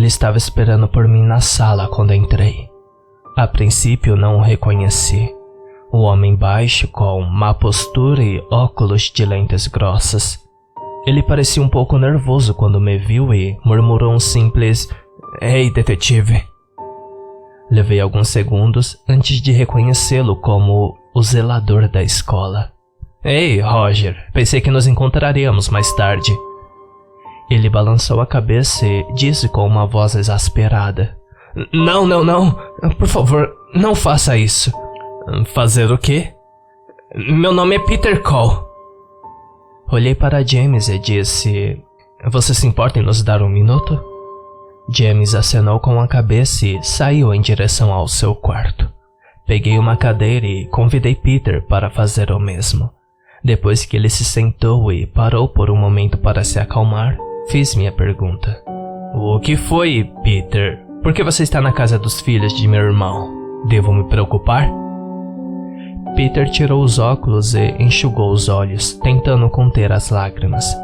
Ele estava esperando por mim na sala quando entrei. A princípio não o reconheci. Um homem baixo com má postura e óculos de lentes grossas. Ele parecia um pouco nervoso quando me viu e murmurou um simples "Ei, detetive". Levei alguns segundos antes de reconhecê-lo como o zelador da escola. "Ei, Roger, pensei que nos encontraríamos mais tarde". Ele balançou a cabeça e disse com uma voz exasperada: Não, por favor, não faça isso". "Fazer o quê?". "Meu nome é Peter Cole". Olhei para James e disse: "Você se importa em nos dar um minuto?". James acenou com a cabeça e saiu em direção ao seu quarto. Peguei uma cadeira e convidei Peter para fazer o mesmo. Depois que ele se sentou e parou por um momento para se acalmar, fiz minha pergunta. "O que foi, Peter? Por que você está na casa dos filhos de meu irmão? Devo me preocupar?". Peter tirou os óculos e enxugou os olhos, tentando conter as lágrimas.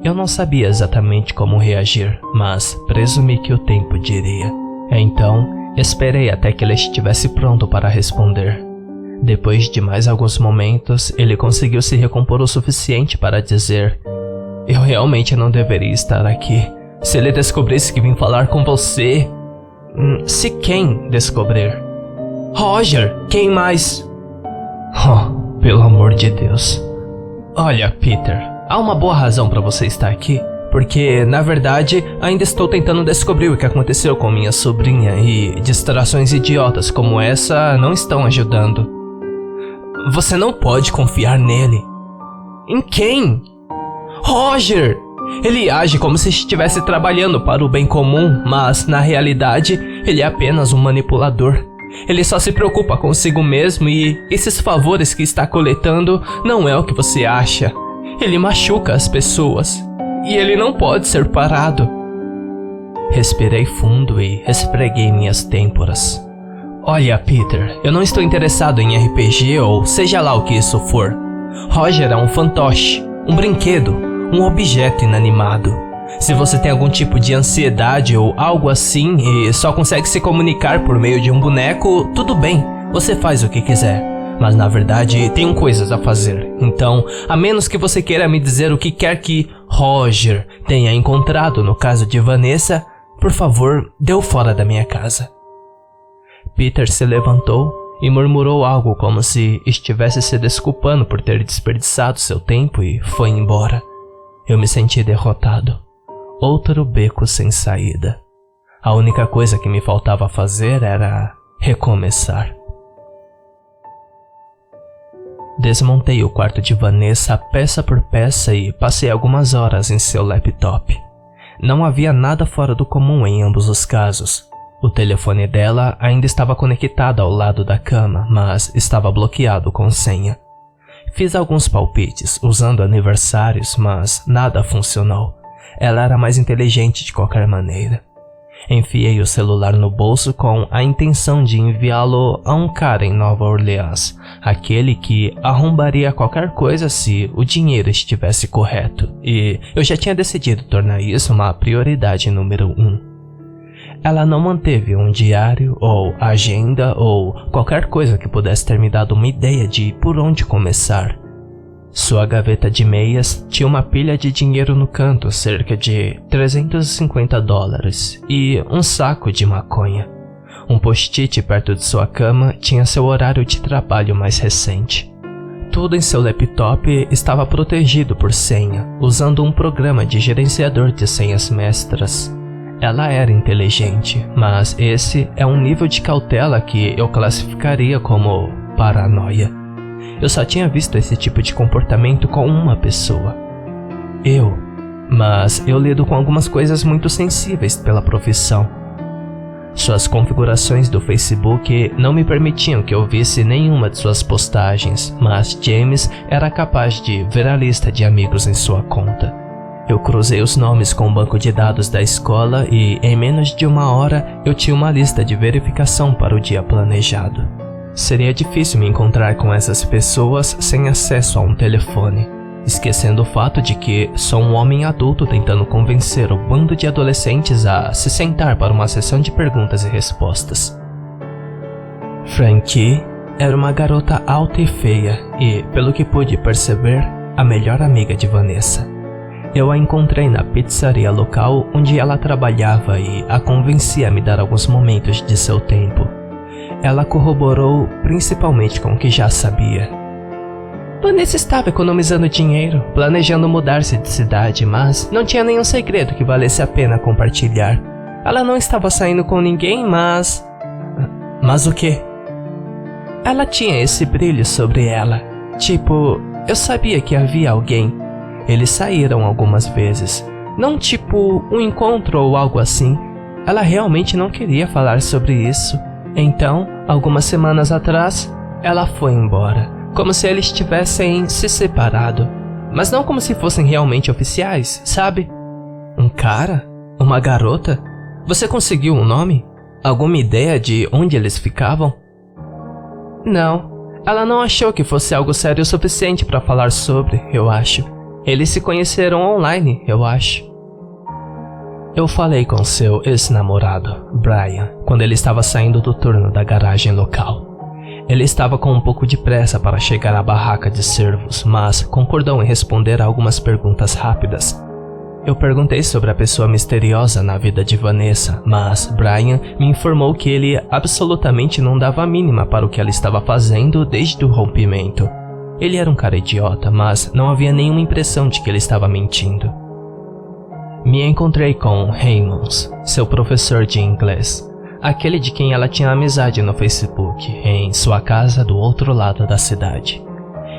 Eu não sabia exatamente como reagir, mas presumi que o tempo diria. Então, esperei até que ele estivesse pronto para responder. Depois de mais alguns momentos, ele conseguiu se recompor o suficiente para dizer: "Eu realmente não deveria estar aqui. Se ele descobrisse que vim falar com você..." "Se quem descobrir?" "Roger, quem mais?" "Oh, pelo amor de Deus." "Olha, Peter, há uma boa razão para você estar aqui, porque, na verdade, ainda estou tentando descobrir o que aconteceu com minha sobrinha e distrações idiotas como essa não estão ajudando." "Você não pode confiar nele." "Em quem?" "Roger! Ele age como se estivesse trabalhando para o bem comum, mas, na realidade, ele é apenas um manipulador. Ele só se preocupa consigo mesmo e esses favores que está coletando não é o que você acha. Ele machuca as pessoas e ele não pode ser parado." Respirei fundo e esfreguei minhas têmporas. "Olha, Peter, eu não estou interessado em RPG ou seja lá o que isso for. Roger é um fantoche, um brinquedo, um objeto inanimado. Se você tem algum tipo de ansiedade ou algo assim e só consegue se comunicar por meio de um boneco, tudo bem, você faz o que quiser. Mas na verdade, tenho coisas a fazer. Então, a menos que você queira me dizer o que quer que Roger tenha encontrado no caso de Vanessa, por favor, dê-o fora da minha casa." Peter se levantou e murmurou algo como se estivesse se desculpando por ter desperdiçado seu tempo e foi embora. Eu me senti derrotado. Outro beco sem saída. A única coisa que me faltava fazer era recomeçar. Desmontei o quarto de Vanessa peça por peça e passei algumas horas em seu laptop. Não havia nada fora do comum em ambos os casos. O telefone dela ainda estava conectado ao lado da cama, mas estava bloqueado com senha. Fiz alguns palpites usando aniversários, mas nada funcionou. Ela era mais inteligente de qualquer maneira. Enfiei o celular no bolso com a intenção de enviá-lo a um cara em Nova Orleans, aquele que arrombaria qualquer coisa se o dinheiro estivesse correto, e eu já tinha decidido tornar isso uma prioridade número 1. Ela não manteve um diário ou agenda ou qualquer coisa que pudesse ter me dado uma ideia de por onde começar. Sua gaveta de meias tinha uma pilha de dinheiro no canto, cerca de $350, e um saco de maconha. Um post-it perto de sua cama tinha seu horário de trabalho mais recente. Tudo em seu laptop estava protegido por senha, usando um programa de gerenciador de senhas mestras. Ela era inteligente, mas esse é um nível de cautela que eu classificaria como paranoia. Eu só tinha visto esse tipo de comportamento com uma pessoa. Mas eu lido com algumas coisas muito sensíveis pela profissão. Suas configurações do Facebook não me permitiam que eu visse nenhuma de suas postagens, mas James era capaz de ver a lista de amigos em sua conta. Eu cruzei os nomes com o banco de dados da escola e, em menos de uma hora, eu tinha uma lista de verificação para o dia planejado. Seria difícil me encontrar com essas pessoas sem acesso a um telefone. esquecendo o fato de que sou um homem adulto tentando convencer o bando de adolescentes a se sentar para uma sessão de perguntas e respostas. Frankie era uma garota alta e feia e, pelo que pude perceber, a melhor amiga de Vanessa. Eu a encontrei na pizzaria local onde ela trabalhava e a convenci a me dar alguns momentos de seu tempo. Ela corroborou principalmente com o que já sabia. Vanessa estava economizando dinheiro, planejando mudar-se de cidade, mas não tinha nenhum segredo que valesse a pena compartilhar. Ela não estava saindo com ninguém, mas... Mas o quê? Ela tinha esse brilho sobre ela. Tipo, eu sabia que havia alguém. Eles saíram algumas vezes. Não tipo um encontro ou algo assim. Ela realmente não queria falar sobre isso. Então, algumas semanas atrás, ela foi embora. Como se eles tivessem se separado. Mas não como se fossem realmente oficiais, sabe? Um cara? Uma garota? Você conseguiu um nome? Alguma ideia de onde eles ficavam? Não. Ela não achou que fosse algo sério o suficiente para falar sobre, eu acho. Eles se conheceram online, eu acho. Eu falei com seu ex-namorado, Brian, quando ele estava saindo do turno da garagem local. Ele estava com um pouco de pressa para chegar à barraca de servos, mas concordou em responder a algumas perguntas rápidas. Eu perguntei sobre a pessoa misteriosa na vida de Vanessa, mas Brian me informou que ele absolutamente não dava a mínima para o que ela estava fazendo desde o rompimento. Ele era um cara idiota, mas não havia nenhuma impressão de que ele estava mentindo. Me encontrei com Raymond, seu professor de inglês, aquele de quem ela tinha amizade no Facebook, em sua casa do outro lado da cidade.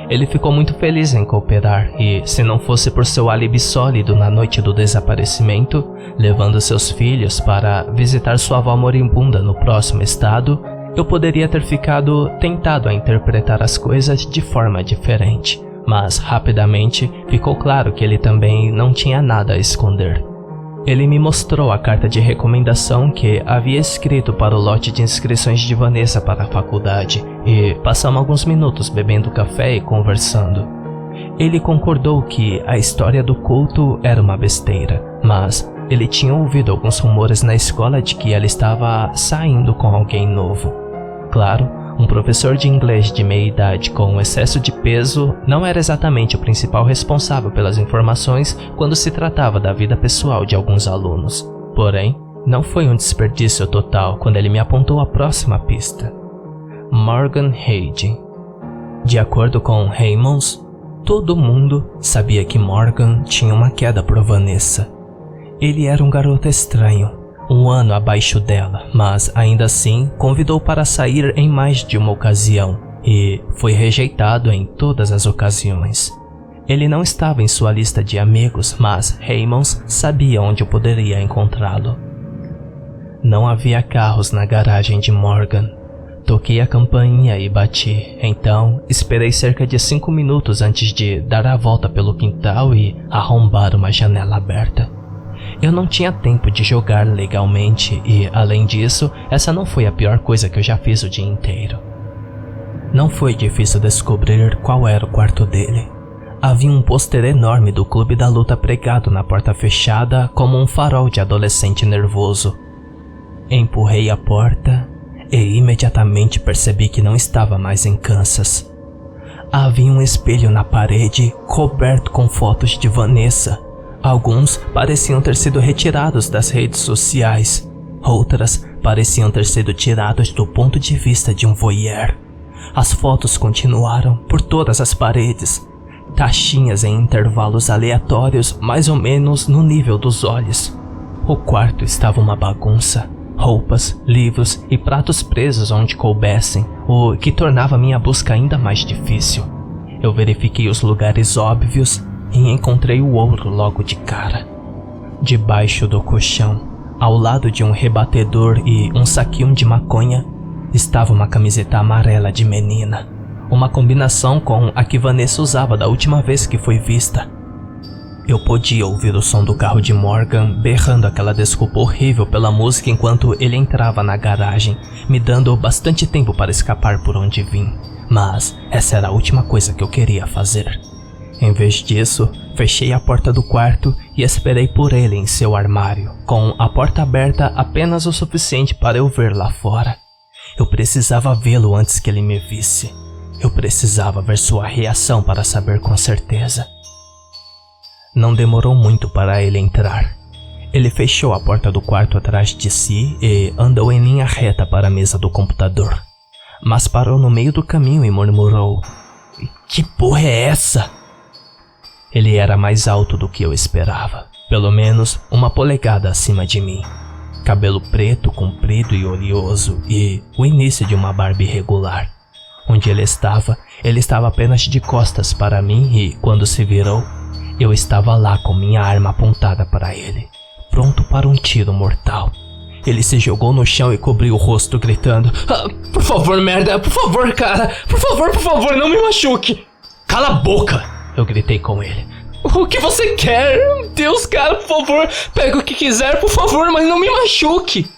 Ele ficou muito feliz em cooperar e, se não fosse por seu álibi sólido na noite do desaparecimento, levando seus filhos para visitar sua avó moribunda no próximo estado, eu poderia ter ficado tentado a interpretar as coisas de forma diferente. Mas, rapidamente, ficou claro que ele também não tinha nada a esconder. Ele me mostrou a carta de recomendação que havia escrito para o lote de inscrições de Vanessa para a faculdade e passamos alguns minutos bebendo café e conversando. Ele concordou que a história do culto era uma besteira, mas ele tinha ouvido alguns rumores na escola de que ela estava saindo com alguém novo. Claro, um professor de inglês de meia idade com excesso de peso não era exatamente o principal responsável pelas informações quando se tratava da vida pessoal de alguns alunos. Porém, não foi um desperdício total quando ele me apontou a próxima pista. Morgan Hayden. De acordo com Raymond, todo mundo sabia que Morgan tinha uma queda por Vanessa. Ele era um garoto estranho, um ano abaixo dela, mas ainda assim convidou para sair em mais de uma ocasião e foi rejeitado em todas as ocasiões. Ele não estava em sua lista de amigos, mas Raymond sabia onde eu poderia encontrá-lo. Não havia carros na garagem de Morgan. Toquei a campainha e bati, então esperei cerca de 5 minutos antes de dar a volta pelo quintal e arrombar uma janela aberta. Eu não tinha tempo de jogar legalmente e, além disso, essa não foi a pior coisa que eu já fiz o dia inteiro. Não foi difícil descobrir qual era o quarto dele. Havia um pôster enorme do Clube da Luta pregado na porta fechada como um farol de adolescente nervoso. Empurrei a porta e imediatamente percebi que não estava mais em Kansas. Havia um espelho na parede coberto com fotos de Vanessa. Alguns pareciam ter sido retirados das redes sociais. Outras pareciam ter sido tiradas do ponto de vista de um voyeur. As fotos continuaram por todas as paredes. Taxinhas em intervalos aleatórios, mais ou menos no nível dos olhos. O quarto estava uma bagunça. Roupas, livros e pratos presos onde coubessem, o que tornava minha busca ainda mais difícil. Eu verifiquei os lugares óbvios e encontrei o ouro logo de cara. Debaixo do colchão, ao lado de um rebatedor e um saquinho de maconha, estava uma camiseta amarela de menina, uma combinação com a que Vanessa usava da última vez que foi vista. Eu podia ouvir o som do carro de Morgan berrando aquela desculpa horrível pela música enquanto ele entrava na garagem, me dando bastante tempo para escapar por onde vim. Mas essa era a última coisa que eu queria fazer. Em vez disso, fechei a porta do quarto e esperei por ele em seu armário, com a porta aberta apenas o suficiente para eu ver lá fora. Eu precisava vê-lo antes que ele me visse. Eu precisava ver sua reação para saber com certeza. Não demorou muito para ele entrar. Ele fechou a porta do quarto atrás de si e andou em linha reta para a mesa do computador. Mas parou no meio do caminho e murmurou: "Que porra é essa?" Ele era mais alto do que eu esperava, pelo menos 1 polegada acima de mim. Cabelo preto, comprido e oleoso e o início de uma barba irregular. Onde ele estava apenas de costas para mim e, quando se virou, eu estava lá com minha arma apontada para ele, pronto para um tiro mortal. Ele se jogou no chão e cobriu o rosto, gritando: Por favor, merda, por favor, cara, por favor, não me machuque." "Cala a boca!" eu gritei com ele. "O que você quer? Deus, cara, por favor, pega o que quiser, por favor, mas não me machuque."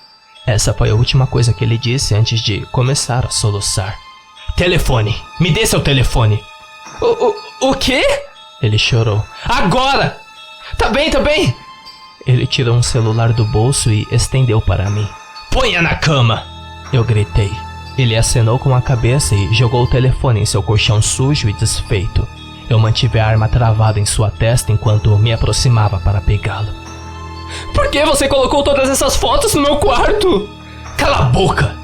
Essa foi a última coisa que ele disse antes de começar a soluçar. "Telefone, me dê seu telefone." O quê?" ele chorou. "Agora!" Tá bem. Ele tirou um celular do bolso e estendeu para mim. "Ponha na cama!" eu gritei. Ele acenou com a cabeça e jogou o telefone em seu colchão sujo e desfeito. Eu mantive a arma travada em sua testa enquanto me aproximava para pegá-lo. "Por que você colocou todas essas fotos no meu quarto?" "Cala a boca!"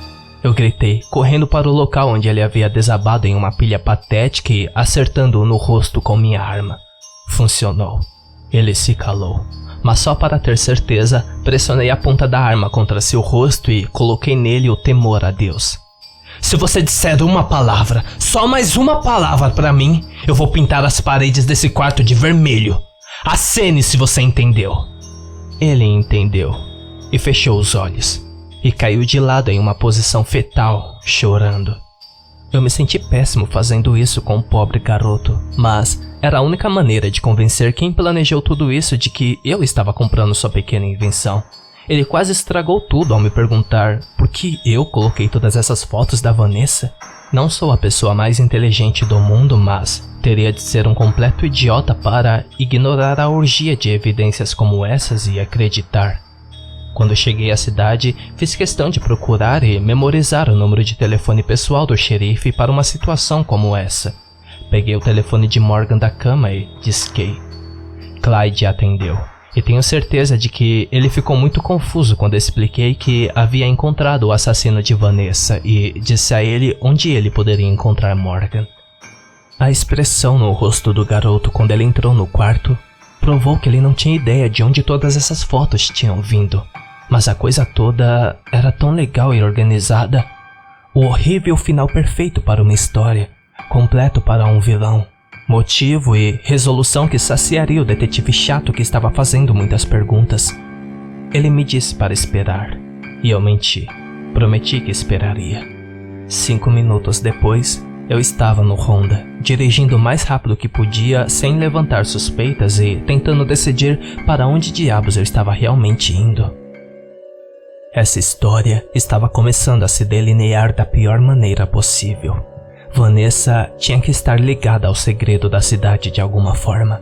eu gritei, correndo para o local onde ele havia desabado em uma pilha patética e acertando-o no rosto com minha arma. Funcionou. Ele se calou, mas só para ter certeza, pressionei a ponta da arma contra seu rosto e coloquei nele o temor a Deus. "Se você disser uma palavra, só mais uma palavra para mim, eu vou pintar as paredes desse quarto de vermelho. Acene se você entendeu." Ele entendeu e fechou os olhos. E caiu de lado em uma posição fetal, chorando. Eu me senti péssimo fazendo isso com o pobre garoto, mas era a única maneira de convencer quem planejou tudo isso de que eu estava comprando sua pequena invenção. Ele quase estragou tudo ao me perguntar por que eu coloquei todas essas fotos da Vanessa. Não sou a pessoa mais inteligente do mundo, mas teria de ser um completo idiota para ignorar a orgia de evidências como essas e acreditar. Quando cheguei à cidade, fiz questão de procurar e memorizar o número de telefone pessoal do xerife para uma situação como essa. Peguei o telefone de Morgan da cama e disquei. Clyde atendeu, e tenho certeza de que ele ficou muito confuso quando expliquei que havia encontrado o assassino de Vanessa e disse a ele onde ele poderia encontrar Morgan. A expressão no rosto do garoto quando ele entrou no quarto provou que ele não tinha ideia de onde todas essas fotos tinham vindo. Mas a coisa toda era tão legal e organizada. O horrível final perfeito para uma história, completo para um vilão. Motivo e resolução que saciaria o detetive chato que estava fazendo muitas perguntas. Ele me disse para esperar, e eu menti. Prometi que esperaria. 5 minutos depois, eu estava no Honda, dirigindo o mais rápido que podia sem levantar suspeitas e tentando decidir para onde diabos eu estava realmente indo. Essa história estava começando a se delinear da pior maneira possível. Vanessa tinha que estar ligada ao segredo da cidade de alguma forma.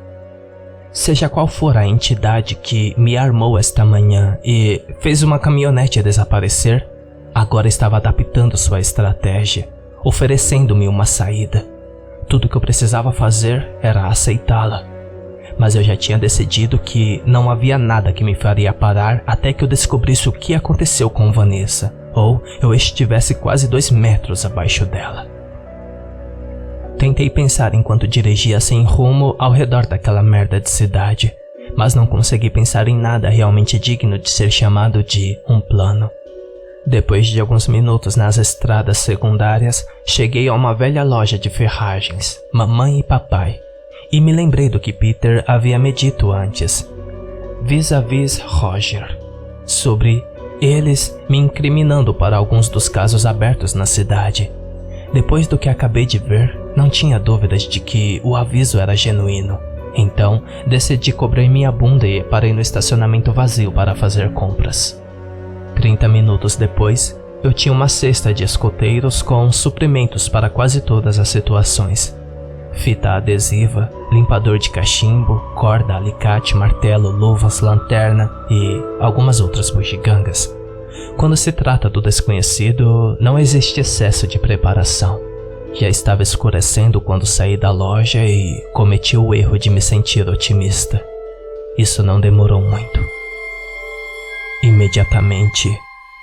Seja qual for a entidade que me armou esta manhã e fez uma caminhonete desaparecer, agora estava adaptando sua estratégia, oferecendo-me uma saída. Tudo que eu precisava fazer era aceitá-la. Mas eu já tinha decidido que não havia nada que me faria parar até que eu descobrisse o que aconteceu com Vanessa, ou eu estivesse quase 2 metros abaixo dela. Tentei pensar enquanto dirigia sem rumo ao redor daquela merda de cidade, mas não consegui pensar em nada realmente digno de ser chamado de um plano. Depois de alguns minutos nas estradas secundárias, cheguei a uma velha loja de ferragens, mamãe e papai, e me lembrei do que Peter havia me dito antes, vis-à-vis Roger, sobre eles me incriminando para alguns dos casos abertos na cidade. Depois do que acabei de ver, não tinha dúvidas de que o aviso era genuíno. Então, decidi cobrir minha bunda e parei no estacionamento vazio para fazer compras. 30 minutos depois, eu tinha uma cesta de escoteiros com suprimentos para quase todas as situações. fita adesiva, limpador de cachimbo, corda, alicate, martelo, luvas, lanterna e algumas outras bugigangas. Quando se trata do desconhecido, não existe excesso de preparação. Já estava escurecendo quando saí da loja e cometi o erro de me sentir otimista. Isso não demorou muito. Imediatamente,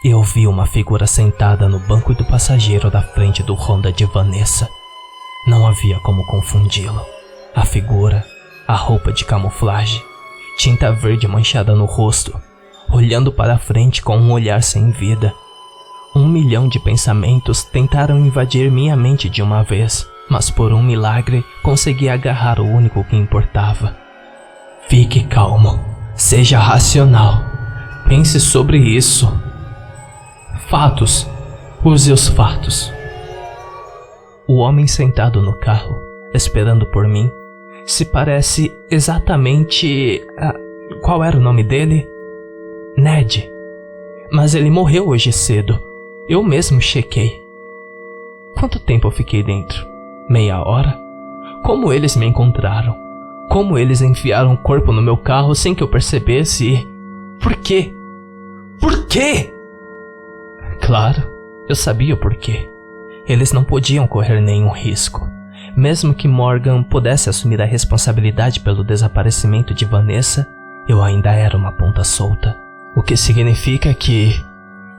eu vi uma figura sentada no banco do passageiro da frente do Honda de Vanessa. Não havia como confundi-lo. A figura, a roupa de camuflagem, tinta verde manchada no rosto, olhando para a frente com um olhar sem vida. 1 milhão de pensamentos tentaram invadir minha mente de uma vez, mas por um milagre consegui agarrar o único que importava. Fique calmo, seja racional, pense sobre isso. Fatos, use os fatos. O homem sentado no carro, esperando por mim, se parece exatamente... qual era o nome dele? Ned. Mas ele morreu hoje cedo. Eu mesmo chequei. Quanto tempo eu fiquei dentro? Meia hora? Como eles me encontraram? Como eles enfiaram o corpo no meu carro sem que eu percebesse e... Por quê? Por quê? Claro, eu sabia o porquê. Eles não podiam correr nenhum risco. Mesmo que Morgan pudesse assumir a responsabilidade pelo desaparecimento de Vanessa, eu ainda era uma ponta solta. O que significa que...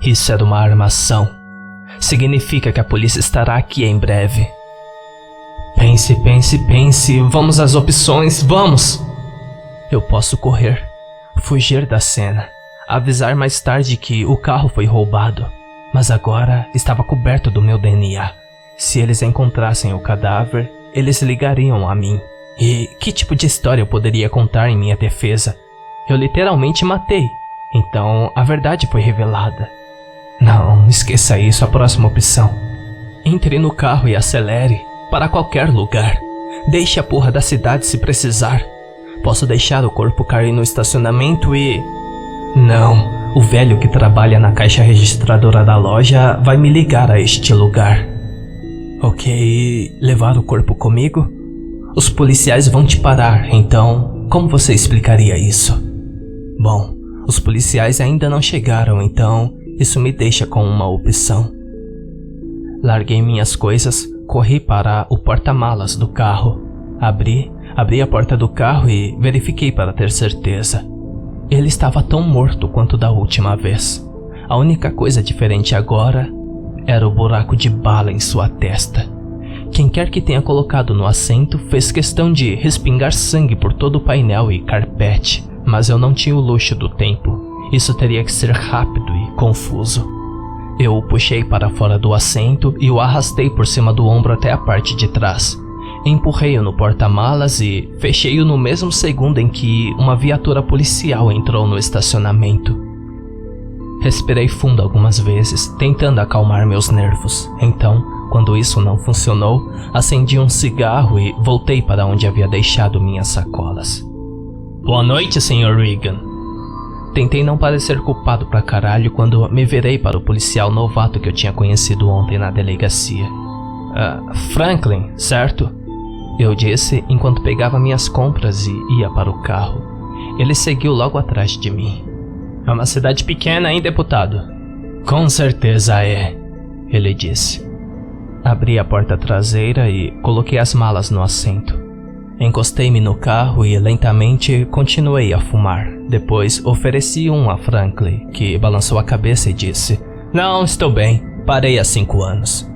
isso era uma armação. Significa que a polícia estará aqui em breve. Pense, pense, pense. Vamos às opções, vamos! Eu posso correr, fugir da cena, avisar mais tarde que o carro foi roubado. Mas agora estava coberto do meu DNA. Se eles encontrassem o cadáver, eles ligariam a mim. E que tipo de história eu poderia contar em minha defesa? Eu literalmente matei. Então a verdade foi revelada. Não, esqueça isso, a próxima opção. Entre no carro e acelere para qualquer lugar. Deixe a porra da cidade se precisar. Posso deixar o corpo cair no estacionamento e... Não, o velho que trabalha na caixa registradora da loja vai me ligar a este lugar. Ok, levar o corpo comigo? Os policiais vão te parar, então como você explicaria isso? Bom, os policiais ainda não chegaram, então isso me deixa com uma opção. Larguei minhas coisas, corri para o porta-malas do carro. Abri a porta do carro e verifiquei para ter certeza. Ele estava tão morto quanto da última vez. A única coisa diferente agora era o buraco de bala em sua testa. Quem quer que tenha colocado no assento fez questão de respingar sangue por todo o painel e carpete, mas eu não tinha o luxo do tempo. Isso teria que ser rápido e confuso. Eu o puxei para fora do assento e o arrastei por cima do ombro até a parte de trás. Empurrei-o no porta-malas e fechei-o no mesmo segundo em que uma viatura policial entrou no estacionamento. Respirei fundo algumas vezes, tentando acalmar meus nervos. Então, quando isso não funcionou, acendi um cigarro e voltei para onde havia deixado minhas sacolas. Boa noite, Sr. Regan. Tentei não parecer culpado pra caralho quando me virei para o policial novato que eu tinha conhecido ontem na delegacia. Franklin, certo? Eu disse enquanto pegava minhas compras e ia para o carro. Ele seguiu logo atrás de mim. É uma cidade pequena, hein, deputado? Com certeza é, ele disse. Abri a porta traseira e coloquei as malas no assento. Encostei-me no carro e lentamente continuei a fumar. Depois ofereci um a Franklin, que balançou a cabeça e disse: Não, estou bem, parei há 5 anos.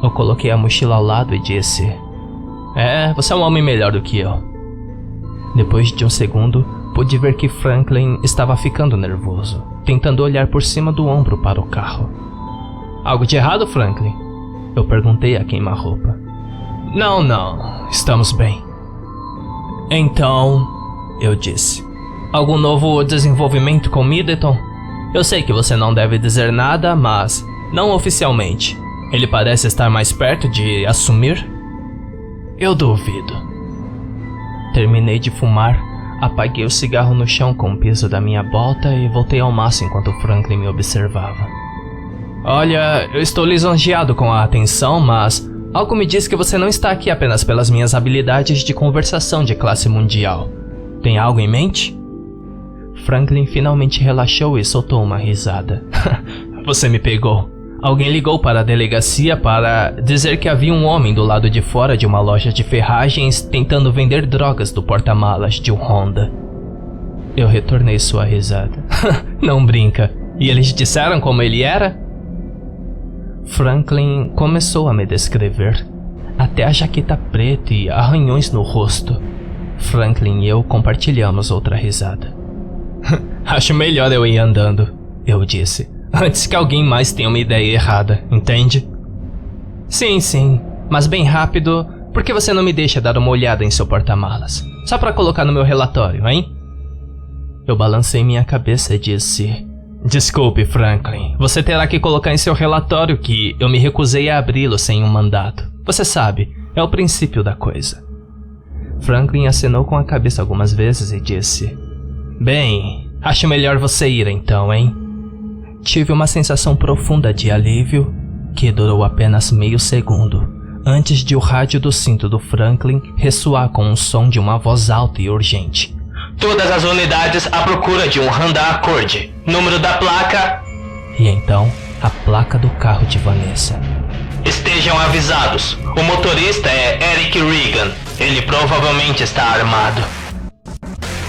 Eu coloquei a mochila ao lado e disse: você é um homem melhor do que eu. Depois de um segundo, pude ver que Franklin estava ficando nervoso, tentando olhar por cima do ombro para o carro. Algo de errado, Franklin? Eu perguntei a queima-roupa. Não, estamos bem. Então, eu disse, algum novo desenvolvimento com Middleton? Eu sei que você não deve dizer nada, mas não oficialmente. Ele parece estar mais perto de assumir? Eu duvido. Terminei de fumar, apaguei o cigarro no chão com o piso da minha bota e voltei ao maço enquanto Franklin me observava. Olha, eu estou lisonjeado com a atenção, mas Algo me diz que você não está aqui apenas pelas minhas habilidades de conversação de classe mundial. Tem algo em mente? Franklin finalmente relaxou e soltou uma risada. Você me pegou. Alguém ligou para a delegacia para dizer que havia um homem do lado de fora de uma loja de ferragens tentando vender drogas do porta-malas de um Honda. Eu retornei sua risada. Não brinca. E eles disseram como ele era? Franklin começou a me descrever. Até a jaqueta preta e arranhões no rosto. Franklin e eu compartilhamos outra risada. Acho melhor eu ir andando, eu disse. Antes que alguém mais tenha uma ideia errada, entende? Sim, mas bem rápido, por que você não me deixa dar uma olhada em seu porta-malas? Só para colocar no meu relatório, hein? Eu balancei minha cabeça e disse... Desculpe, Franklin, você terá que colocar em seu relatório que eu me recusei a abri-lo sem um mandato. Você sabe, é o princípio da coisa. Franklin acenou com a cabeça algumas vezes e disse... Bem, acho melhor você ir então, hein? Tive uma sensação profunda de alívio, que durou apenas meio segundo, antes de o rádio do cinto do Franklin ressoar com o som de uma voz alta e urgente. Todas as unidades à procura de um Honda Accord. Número da placa... E então, a placa do carro de Vanessa. Estejam avisados, o motorista é Eric Regan. Ele provavelmente está armado.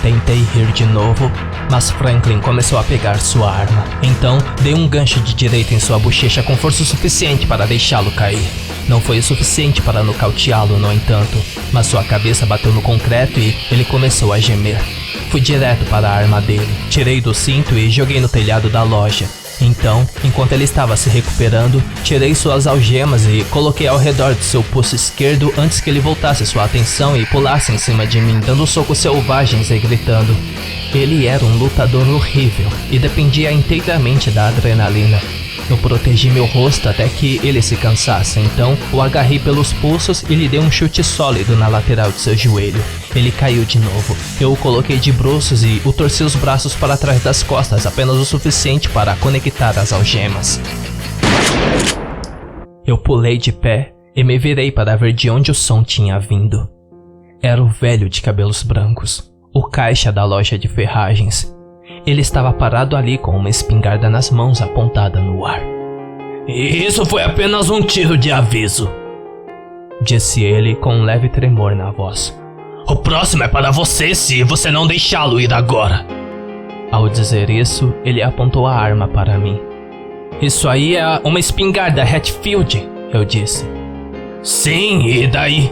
Tentei rir de novo, mas Franklin começou a pegar sua arma. Então, dei um gancho de direita em sua bochecha com força suficiente para deixá-lo cair. Não foi o suficiente para nocauteá-lo, no entanto, mas sua cabeça bateu no concreto e ele começou a gemer. Fui direto para a arma dele, tirei do cinto e joguei no telhado da loja. Então, enquanto ele estava se recuperando, tirei suas algemas e coloquei ao redor de seu pulso esquerdo antes que ele voltasse sua atenção e pulasse em cima de mim, dando socos selvagens e gritando. Ele era um lutador horrível e dependia inteiramente da adrenalina. Eu protegi meu rosto até que ele se cansasse, então o agarrei pelos pulsos e lhe dei um chute sólido na lateral de seu joelho. Ele caiu de novo. Eu o coloquei de bruços e o torci os braços para trás das costas, apenas o suficiente para conectar as algemas. Eu pulei de pé e me virei para ver de onde o som tinha vindo. Era o velho de cabelos brancos, o caixa da loja de ferragens. Ele estava parado ali com uma espingarda nas mãos apontada no ar. Isso foi apenas um tiro de aviso, disse ele com um leve tremor na voz. O próximo é para você se você não deixá-lo ir agora. Ao dizer isso, ele apontou a arma para mim. Isso aí é uma espingarda Hatfield, eu disse. Sim, e daí?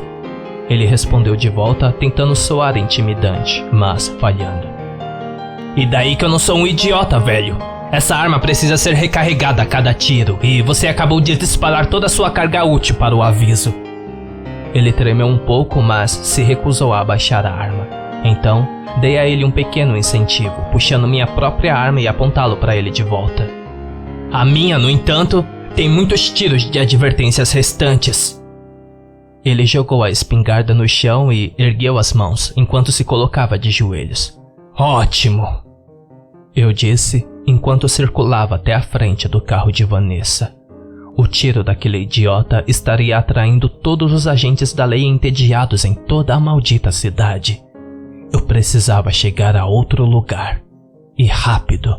Ele respondeu de volta, tentando soar intimidante, mas falhando. E daí que eu não sou um idiota, velho. Essa arma precisa ser recarregada a cada tiro, e você acabou de disparar toda a sua carga útil para o aviso. Ele tremeu um pouco, mas se recusou a abaixar a arma. Então, dei a ele um pequeno incentivo, puxando minha própria arma e apontá-lo para ele de volta. A minha, no entanto, tem muitos tiros de advertências restantes. Ele jogou a espingarda no chão e ergueu as mãos, enquanto se colocava de joelhos. Ótimo! Eu disse, enquanto circulava até a frente do carro de Vanessa. O tiro daquele idiota estaria atraindo todos os agentes da lei entediados em toda a maldita cidade. Eu precisava chegar a outro lugar. E rápido.